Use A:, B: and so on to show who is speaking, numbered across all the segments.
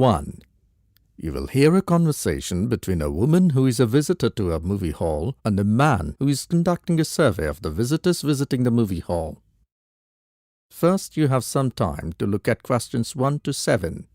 A: 1. You will hear a conversation between a woman who is a visitor to a movie hall and a man who is conducting a survey of the visitors visiting the movie hall. First, you have some time to look at questions 1 to 7.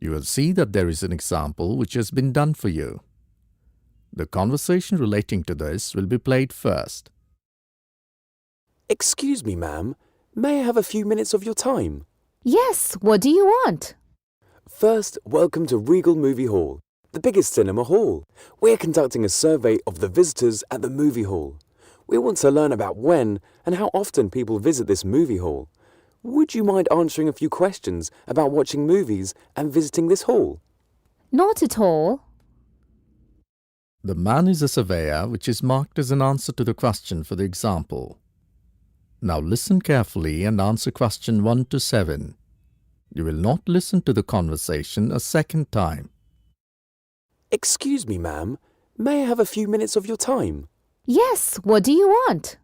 A: You will see that there is an example which has been done for you. The conversation relating to this will be played first.
B: Excuse me, ma'am. May I have a few minutes of your time?
C: Yes, what do you want?
B: First, welcome to Regal Movie Hall, the biggest cinema hall. We're conducting a survey of the visitors at the movie hall. We want to learn about when and how often people visit this movie hall. Would you mind answering a few questions about watching movies and visiting this hall?
C: Not at all.
A: The man is a surveyor, which is marked as an answer to the question for the example. Now listen carefully and answer question 1 to 7. You will not listen to the conversation a second time.
B: Excuse me, ma'am. May I have a few minutes of your time?
C: Yes, what do you want?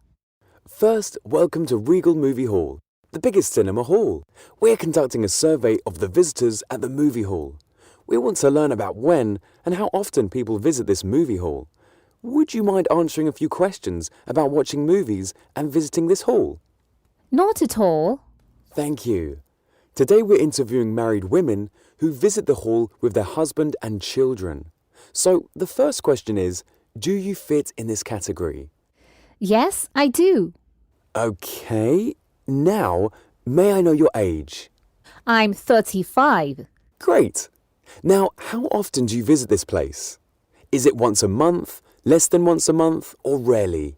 B: First, welcome to Regal Movie Hall, the biggest cinema hall. We're conducting a survey of the visitors at the movie hall. We want to learn about when and how often people visit this movie hall. Would you mind answering a few questions about watching movies and visiting this hall?
C: Not at all.
B: Thank you. Today we're interviewing married women who visit the hall with their husband and children. So the first question is, do you fit in this category?
C: Yes, I do.
B: Okay. Now, may I know your age?
C: I'm 35.
B: Great. Now, how often do you visit this place? Is it once a month, less than once a month, or rarely?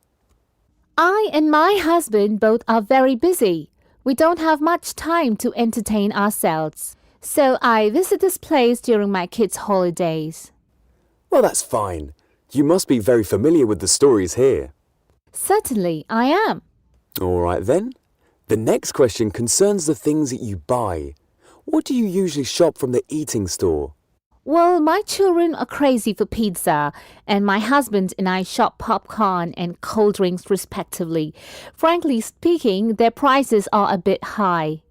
C: I and my husband both are very busy. We don't have much time to entertain ourselves. So I visit this place during my kids' holidays.
B: Well, that's fine. You must be very familiar with the stories here.
C: Certainly, I am.
B: All right then. The next question concerns the things that you buy. What do you usually shop from the eating store?
C: Well, my children are crazy for pizza, and my husband and I shop popcorn and cold drinks respectively. Frankly speaking, their prices are a bit high.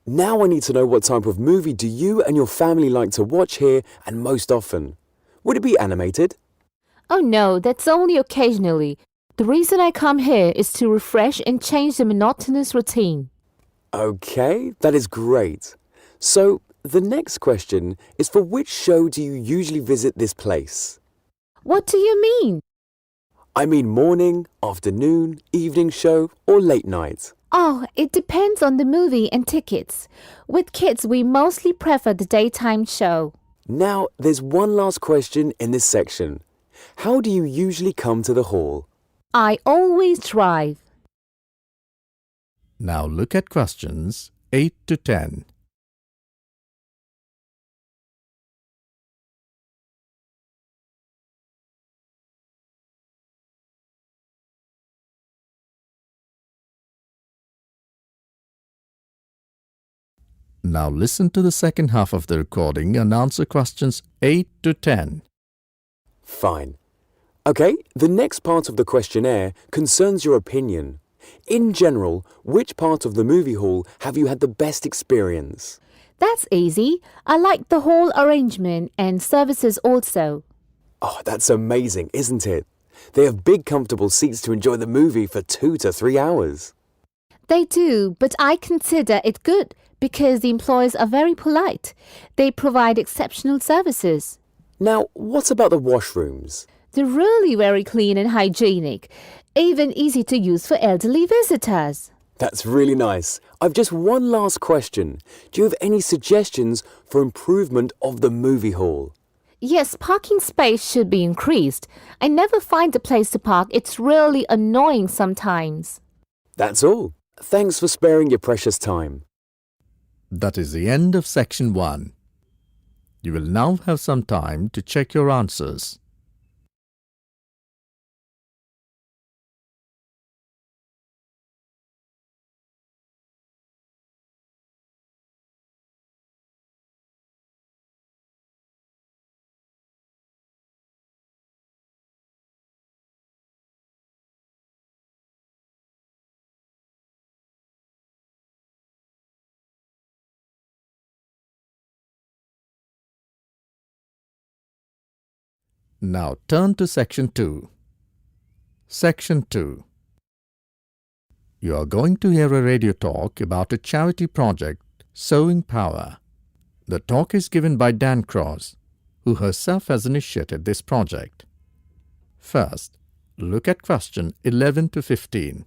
B: Now I need to know what type of movie do you and your family like to watch here and most often? Would it be animated?
C: Oh no, that's only occasionally. The reason I come here is to refresh and change the monotonous routine.
B: Okay, that is great. So, the next question is, for which show do you usually visit this place?
C: What do you mean?
B: I mean morning, afternoon, evening show, or late night?
C: Oh, it depends on the movie and tickets. With kids, we mostly prefer the daytime show.
B: Now, there's one last question in this section. How do you usually come to the hall?
C: I always drive.
A: Now look at questions 8 to 10. Now listen to the second half of the recording and answer questions 8 to 10.
B: Fine. Okay, the next part of the questionnaire concerns your opinion. In general, which part of the movie hall have you had the best experience?
C: That's easy. I like the whole arrangement and services also.
B: Oh, that's amazing, isn't it? They have big comfortable seats to enjoy the movie for 2 to 3 hours.
C: They do, but I consider it good because the employees are very polite. They provide exceptional services.
B: Now, what about the washrooms?
C: They're really very clean and hygienic, even easy to use for elderly visitors.
B: That's really nice. I've just one last question. Do you have any suggestions for improvement of the movie hall?
C: Yes, parking space should be increased. I never find a place to park. It's really annoying sometimes.
B: That's all. Thanks for sparing your precious time.
A: That is the end of section 1. You will now have some time to check your answers. Now turn to section 2. Section 2. You are going to hear a radio talk about a charity project, Sowing Power. The talk is given by Dan Cross, who herself has initiated this project. First, look at question 11 to 15.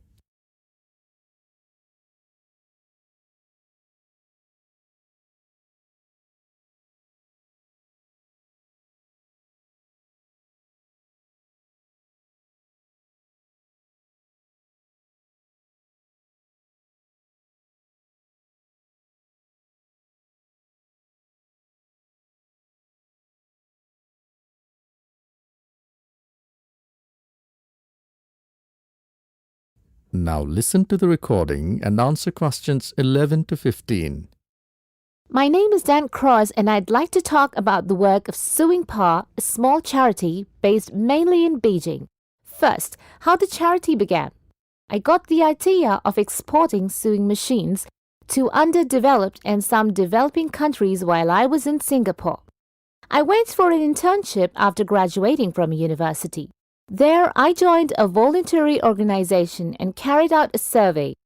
A: Now listen to the recording and answer questions 11 to 15.
C: My name is Dan Cross and I'd like to talk about the work of Sewing Pa, a small charity based mainly in Beijing. First, how the charity began. I got the idea of exporting sewing machines to underdeveloped and some developing countries while I was in Singapore. I went for an internship after graduating from university. There, I joined a voluntary organization and carried out a survey.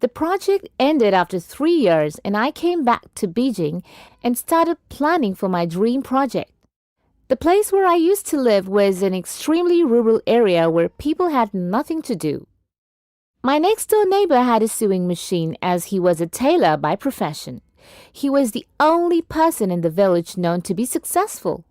C: The project ended after 3 years and I came back to Beijing and started planning for my dream project. The place where I used to live was an extremely rural area where people had nothing to do. My next-door neighbor had a sewing machine as he was a tailor by profession. He was the only person in the village known to be successful.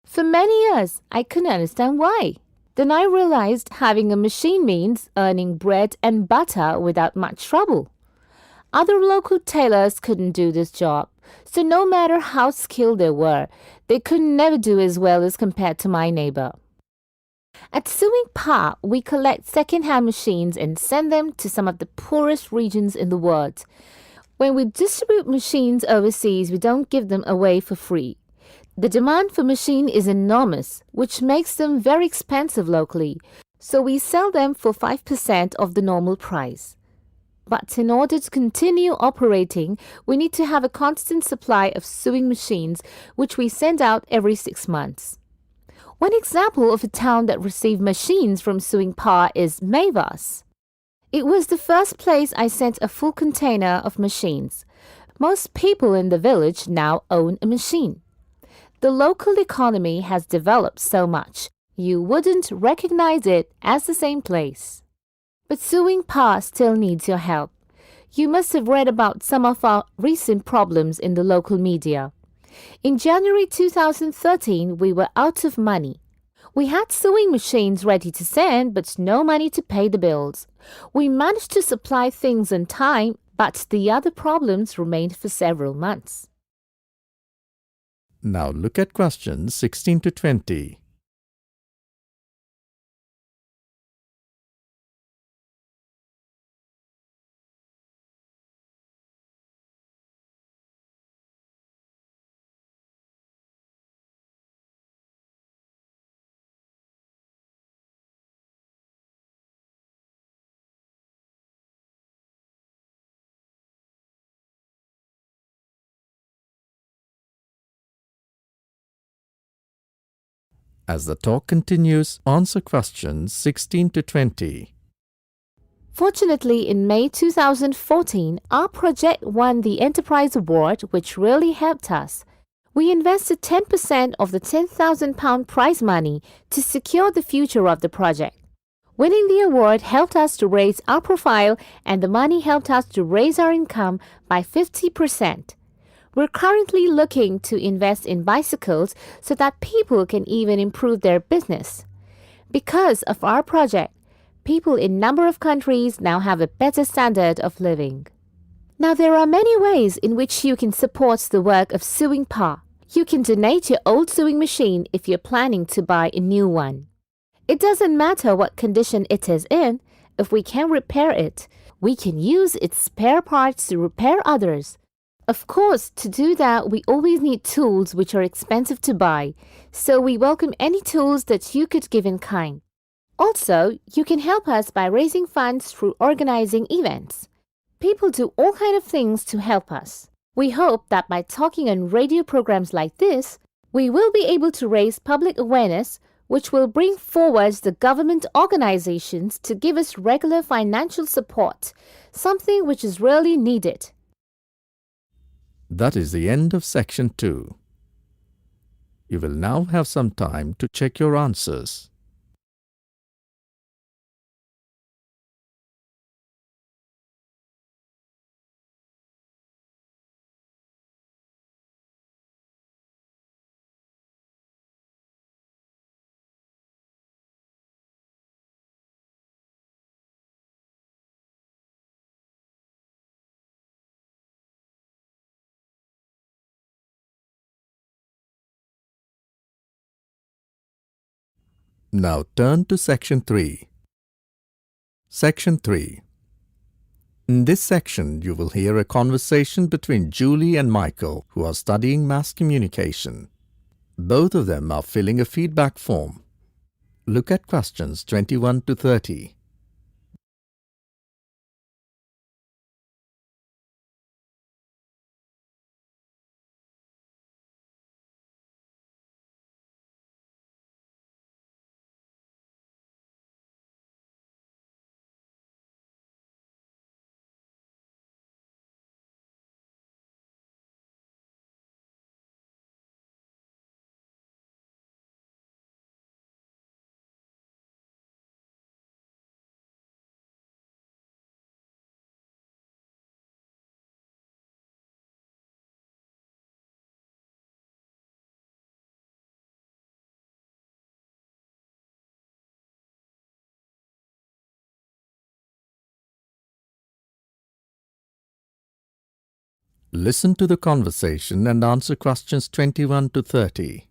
C: For many years, I couldn't understand why. Then I realized having a machine means earning bread and butter without much trouble. Other local tailors couldn't do this job, so no matter how skilled they were, they could never do as well as compared to my neighbor. At Sewing Pa, we collect second-hand machines and send them to some of the poorest regions in the world. When we distribute machines overseas, we don't give them away for free. The demand for machine is enormous, which makes them very expensive locally, so we sell them for 5% of the normal price. But in order to continue operating, we need to have a constant supply of sewing machines, which we send out every 6 months. One example of a town that received machines from Sewing Pa is Maivas. It was the first place I sent a full container of machines. Most people in the village now own a machine. The local economy has developed so much, you wouldn't recognize it as the same place. But Sewing Pa still needs your help. You must have read about some of our recent problems in the local media. In January 2013, we were out of money. We had sewing machines ready to send, but no money to pay the bills. We managed to supply things on time, but the other problems remained for several months.
A: Now look at questions 16 to 20. As the talk continues, answer questions 16 to 20.
C: Fortunately, in May 2014, our project won the Enterprise Award, which really helped us. We invested 10% of the £10,000 prize money to secure the future of the project. Winning the award helped us to raise our profile, and the money helped us to raise our income by 50%. We're currently looking to invest in bicycles so that people can even improve their business. Because of our project, people in a number of countries now have a better standard of living. Now, there are many ways in which you can support the work of Sewing Pa. You can donate your old sewing machine if you're planning to buy a new one. It doesn't matter what condition it is in. If we can repair it, we can use its spare parts to repair others. Of course, to do that, we always need tools which are expensive to buy, so we welcome any tools that you could give in kind. Also, you can help us by raising funds through organizing events. People do all kinds of things to help us. We hope that by talking on radio programs like this, we will be able to raise public awareness, which will bring forward the government organizations to give us regular financial support, something which is really needed.
A: That is the end of section 2. You will now have some time to check your answers. Now turn to section 3. Section 3. In this section, you will hear a conversation between Julie and Michael, who are studying mass communication. Both of them are filling a feedback form. Look at questions 21 to 30. Listen to the conversation and answer questions 21 to 30.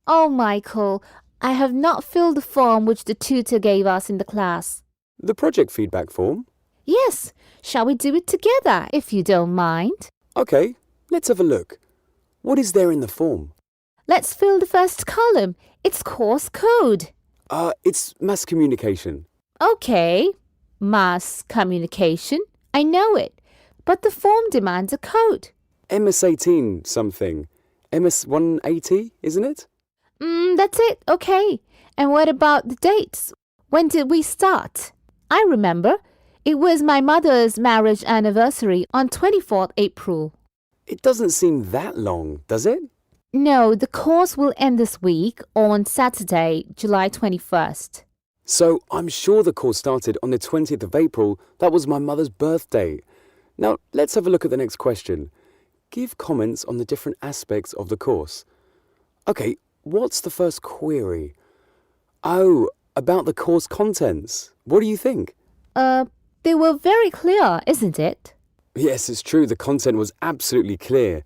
C: Oh, Michael, I have not filled the form which the tutor gave us in the class.
B: The project feedback form?
C: Yes, shall we do it together, if you don't mind?
B: Okay, let's have a look. What is there in the form?
C: Let's fill the first column. It's course code.
B: It's mass communication.
C: Okay, mass communication. I know it. But the form demands a code.
B: MS-18 something. MS-180, isn't it?
C: That's it. Okay. And what about the dates? When did we start? I remember. It was my mother's marriage anniversary on 24th April.
B: It doesn't seem that long, does it?
C: No, the course will end this week on Saturday, July 21st.
B: So I'm sure the course started on the 20th of April. That was my mother's birthday. Now, let's have a look at the next question. Give comments on the different aspects of the course. Okay, what's the first query? Oh, about the course contents. What do you think?
C: They were very clear, isn't it?
B: Yes, it's true. The content was absolutely clear.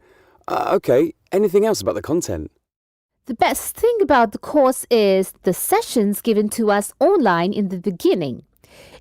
B: Okay, anything else about the content?
C: The best thing about the course is the sessions given to us online in the beginning.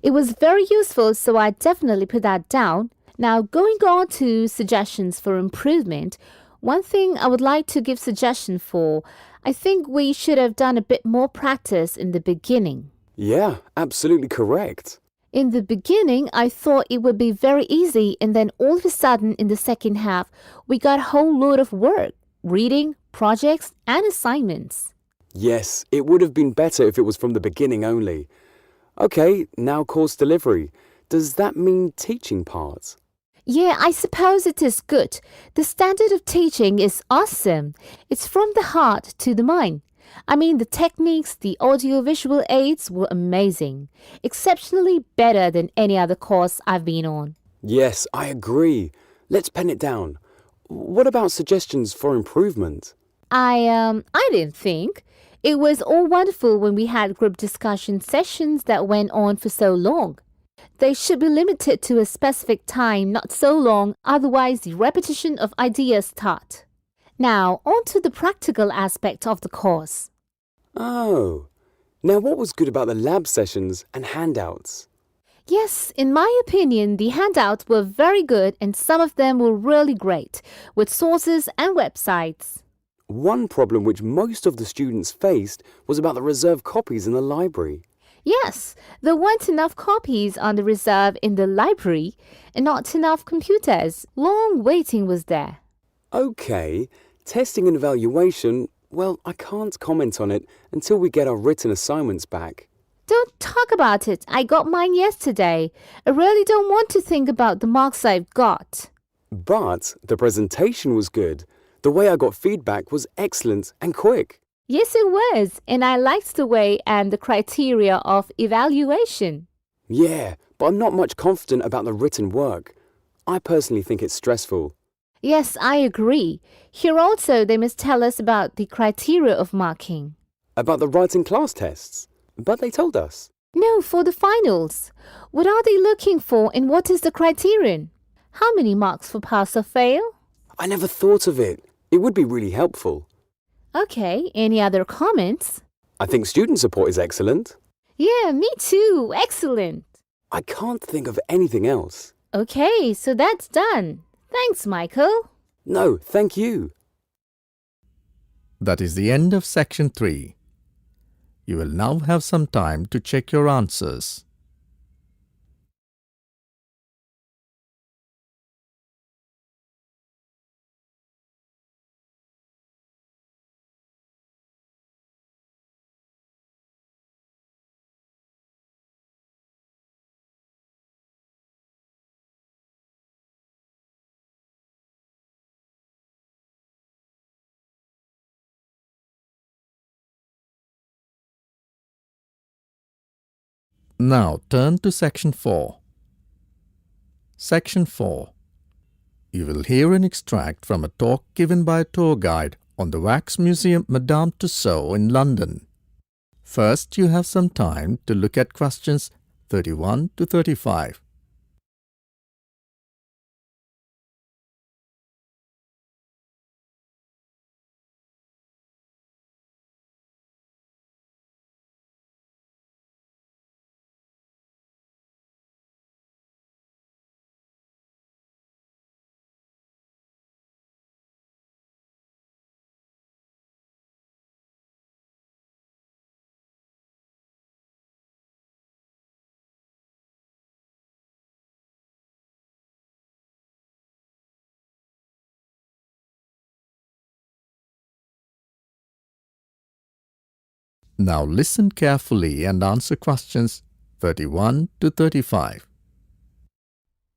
C: It was very useful, so I definitely put that down. Now, going on to suggestions for improvement, one thing I would like to give suggestion for, I think we should have done a bit more practice in the beginning.
B: Yeah, absolutely correct.
C: In the beginning, I thought it would be very easy, and then all of a sudden in the second half, we got a whole load of work, reading, projects, and assignments.
B: Yes, it would have been better if it was from the beginning only. Okay, now course delivery. Does that mean teaching part?
C: Yeah, I suppose it is good. The standard of teaching is awesome. It's from the heart to the mind. I mean, the techniques, the audiovisual aids were amazing. Exceptionally better than any other course I've been on.
B: Yes, I agree. Let's pen it down. What about suggestions for improvement?
C: I didn't think. It was all wonderful when we had group discussion sessions that went on for so long. They should be limited to a specific time, not so long, otherwise the repetition of ideas start. Now, on to the practical aspect of the course.
B: Oh, now what was good about the lab sessions and handouts?
C: Yes, in my opinion, the handouts were very good and some of them were really great, with sources and websites.
B: One problem which most of the students faced was about the reserved copies in the library.
C: Yes, there weren't enough copies on the reserve in the library and not enough computers. Long waiting was there.
B: Okay, testing and evaluation, well, I can't comment on it until we get our written assignments back.
C: Don't talk about it. I got mine yesterday. I really don't want to think about the marks I've got.
B: But the presentation was good. The way I got feedback was excellent and quick.
C: Yes, it was, and I liked the way and the criteria of evaluation.
B: Yeah, but I'm not much confident about the written work. I personally think it's stressful.
C: Yes, I agree. Here also they must tell us about the criteria of marking.
B: About the writing class tests. But they told us.
C: No, for the finals. What are they looking for and what is the criterion? How many marks for pass or fail?
B: I never thought of it. It would be really helpful.
C: Okay, any other comments?
B: I think student support is excellent.
C: Yeah, me too. Excellent.
B: I can't think of anything else.
C: Okay, so that's done. Thanks, Michael.
B: No, thank you.
A: That is the end of section 3. You will now have some time to check your answers. Now turn to section 4. Section 4. You will hear an extract from a talk given by a tour guide on the Wax Museum Madame Tussauds in London. First, you have some time to look at questions 31 to 35. Now listen carefully and answer questions 31 to 35.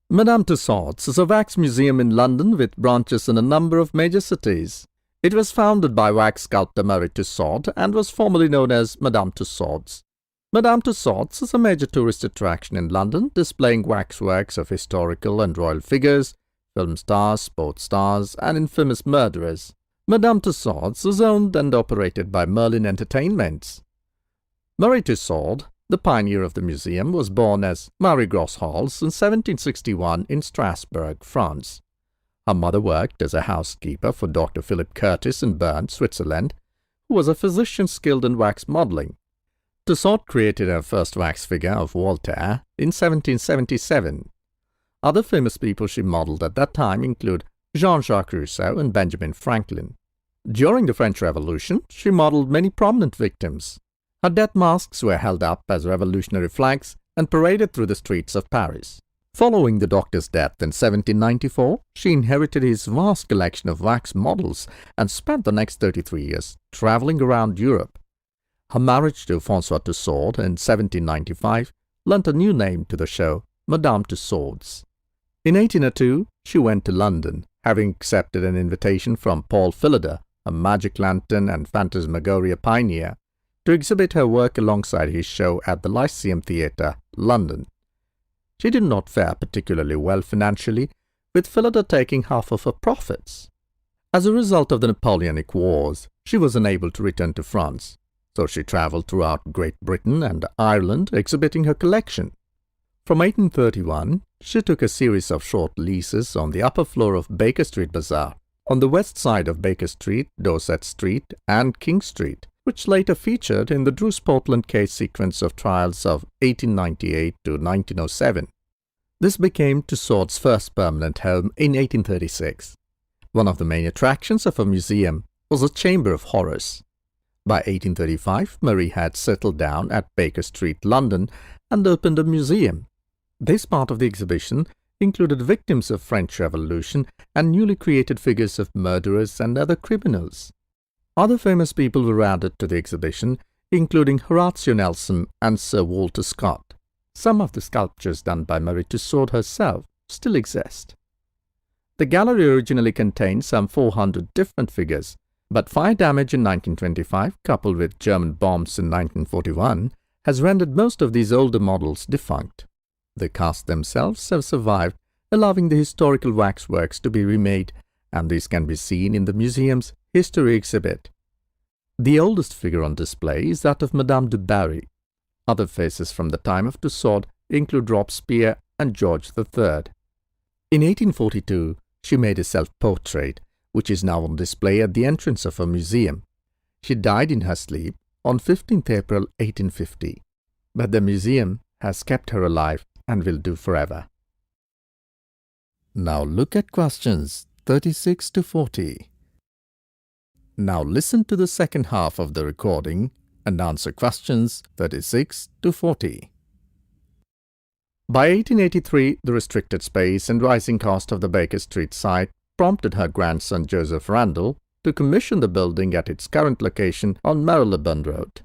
A: Madame Tussauds is a wax museum in London with branches in a number of major cities. It was founded by wax sculptor Marie Tussaud and was formerly known as Madame Tussauds. Madame Tussauds is a major tourist attraction in London, displaying waxworks of historical and royal figures, film stars, sports stars, and infamous murderers. Madame Tussauds is owned and operated by Merlin Entertainments. Marie Tussaud, the pioneer of the museum, was born as Marie Grosshals in 1761 in Strasbourg, France. Her mother worked as a housekeeper for Dr. Philip Curtis in Bern, Switzerland, who was a physician skilled in wax modeling. Tussaud created her first wax figure of Voltaire in 1777. Other famous people she modeled at that time include Jean-Jacques Rousseau and Benjamin Franklin. During the French Revolution, she modeled many prominent victims. Her death masks were held up as revolutionary flags and paraded through the streets of Paris. Following the doctor's death in 1794, she inherited his vast collection of wax models and spent the next 33 years traveling around Europe. Her marriage to François Tussaud in 1795 lent a new name to the show, Madame Tussauds. In 1802, she went to London, having accepted an invitation from Paul Philida, a magic lantern and phantasmagoria pioneer, to exhibit her work alongside his show at the Lyceum Theatre, London. She did not fare particularly well financially, with Phillida taking half of her profits. As a result of the Napoleonic Wars, she was unable to return to France, so she travelled throughout Great Britain and Ireland exhibiting her collection. From 1831, she took a series of short leases on the upper floor of Baker Street Bazaar, on the west side of Baker Street, Dorset Street and King Street, which later featured in the Drew Portland case sequence of trials of 1898 to 1907. This became Tussaud's first permanent home in 1836. One of the main attractions of her museum was a Chamber of Horrors. By 1835, Marie had settled down at Baker Street, London, and opened a museum. This part of the exhibition included victims of French Revolution and newly created figures of murderers and other criminals. Other famous people were added to the exhibition, including Horatio Nelson and Sir Walter Scott. Some of the sculptures done by Marie Tussaud herself still exist. The gallery originally contained some 400 different figures, but fire damage in 1925, coupled with German bombs in 1941, has rendered most of these older models defunct. The casts themselves have survived, allowing the historical waxworks to be remade, and these can be seen in the museum's history exhibit. The oldest figure on display is that of Madame du Barry. Other faces from the time of Tussaud include Robespierre and George III. In 1842, she made a self-portrait, which is now on display at the entrance of her museum. She died in her sleep on 15th April 1850, but the museum has kept her alive and will do forever. Now look at questions 36 to 40. Now listen to the second half of the recording and answer questions 36 to 40. By 1883, the restricted space and rising cost of the Baker Street site prompted her grandson Joseph Randall to commission the building at its current location on Marylebone Road.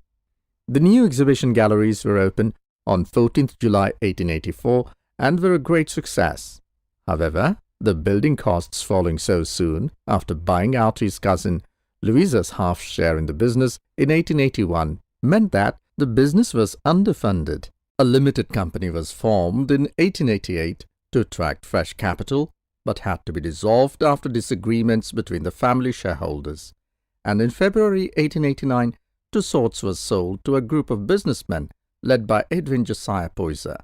A: The new exhibition galleries were opened on 14th July 1884 and were a great success. However, the building costs falling so soon after buying out his cousin Louisa's half share in the business in 1881 meant that the business was underfunded. A limited company was formed in 1888 to attract fresh capital, but had to be dissolved after disagreements between the family shareholders. And in February 1889, Tussauds was sold to a group of businessmen led by Edwin Josiah Poyser.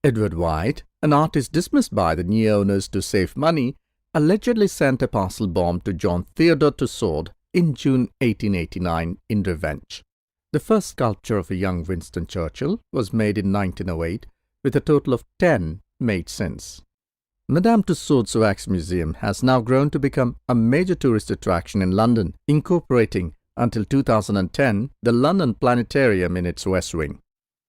A: Edward White, an artist dismissed by the new owners to save money, allegedly sent a parcel bomb to John Theodore Tussaud in June 1889 in revenge. The first sculpture of a young Winston Churchill was made in 1908, with a total of 10 made since. Madame Tussaud's Wax Museum has now grown to become a major tourist attraction in London, incorporating, until 2010, the London Planetarium in its West Wing.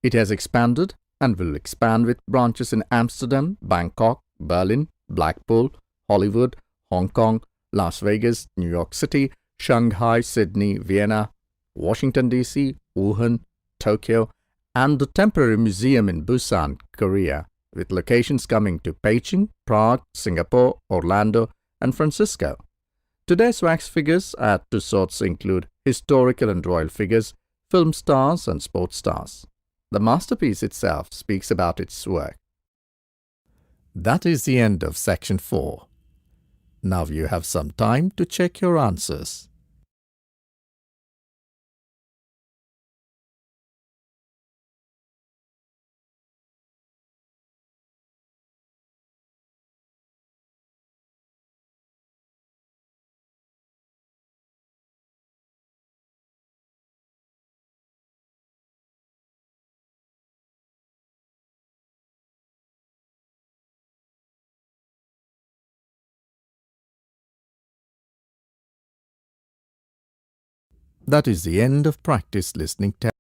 A: It has expanded and will expand with branches in Amsterdam, Bangkok, Berlin, Blackpool, Hollywood, Hong Kong, Las Vegas, New York City, Shanghai, Sydney, Vienna, Washington DC, Wuhan, Tokyo, and the temporary museum in Busan, Korea, with locations coming to Beijing, Prague, Singapore, Orlando, and Francisco. Today's wax figures at Tussauds include historical and royal figures, film stars, and sports stars. The masterpiece itself speaks about its work. That is the end of section 4. Now you have some time to check your answers. That is the end of practice listening test.